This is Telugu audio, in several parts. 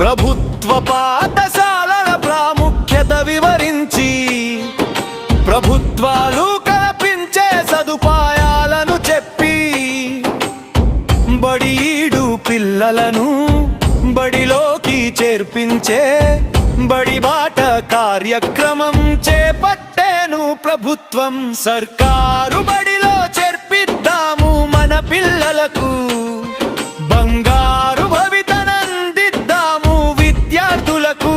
ప్రభుత్వ పాఠశాలల ప్రాముఖ్యత వివరించి ప్రభుత్వాలు కల్పించే సదుపాయాలను చెప్పి బడిఈడు పిల్లలను బడిలోకి చేర్పించే బడి బాట కార్యక్రమం చేపట్టేను ప్రభుత్వం. సర్కారు బడిలో చేర్పిద్దాము మన పిల్లలకు, బంగారు భవితనందిద్దాము విద్యార్థులకు.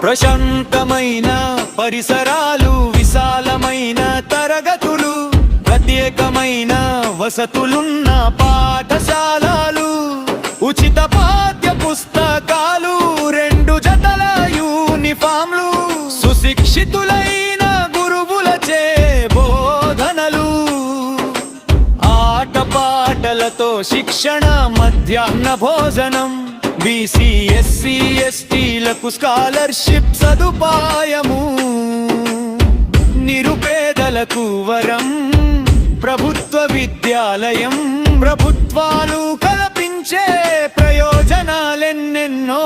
ప్రశాంతమైన పరిసరాలు, విశాలమైన తరగతులు, ప్రత్యేకమైన వసతులున్న పాఠశాలలు, ఉచిత పాఠ్య పుస్తకాలు, 2 జతల యూనిఫామ్లు, సుశిక్షితులైన గురువులచే బోధనలు, ఆటపాటలతో శిక్షణ, మధ్యాహ్న భోజనం, బీసీ ఎస్సీ ఎస్టీలకు స్కాలర్షిప్ సదుపాయము, నిరుపేదలకు వరం ప్రభుత్వ విద్యాలయం. ప్రభుత్వాలు కల్పించే ప్రయోజనాలెన్నెన్నో,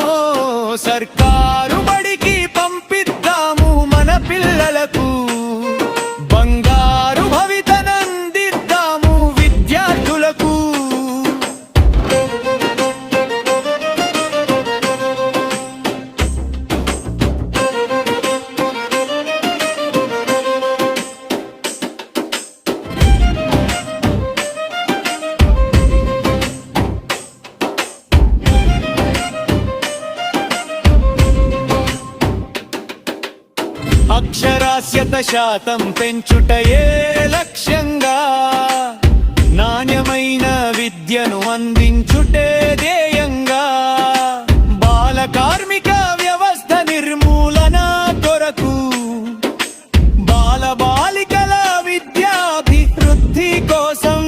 సర్కారు బడికి పంపిద్దాము మన పిల్లలకు, బంగారు భవితనందిద్దాము విద్యార్థులకు. అక్షరాస్యత శాతం పెంచుటయే లక్ష్యంగా, నాణ్యమైన విద్యను అందించుటే ధ్యేయంగా, బాల కార్మిక వ్యవస్థ నిర్మూలన కొరకు, బాల బాలికల విద్యాభివృద్ధి కోసం,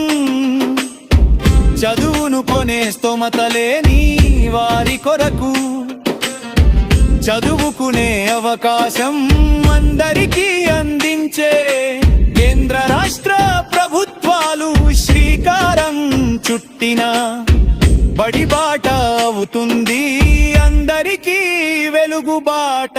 చదువును కొనే స్తోమత లేని వారి కొరకు చదువుకునే అవకాశం అందరికీ అందించే కేంద్ర రాష్ట్ర ప్రభుత్వాలు శ్రీకారం చుట్టిన బడిబాట అవుతుంది అందరికీ వెలుగుబాట.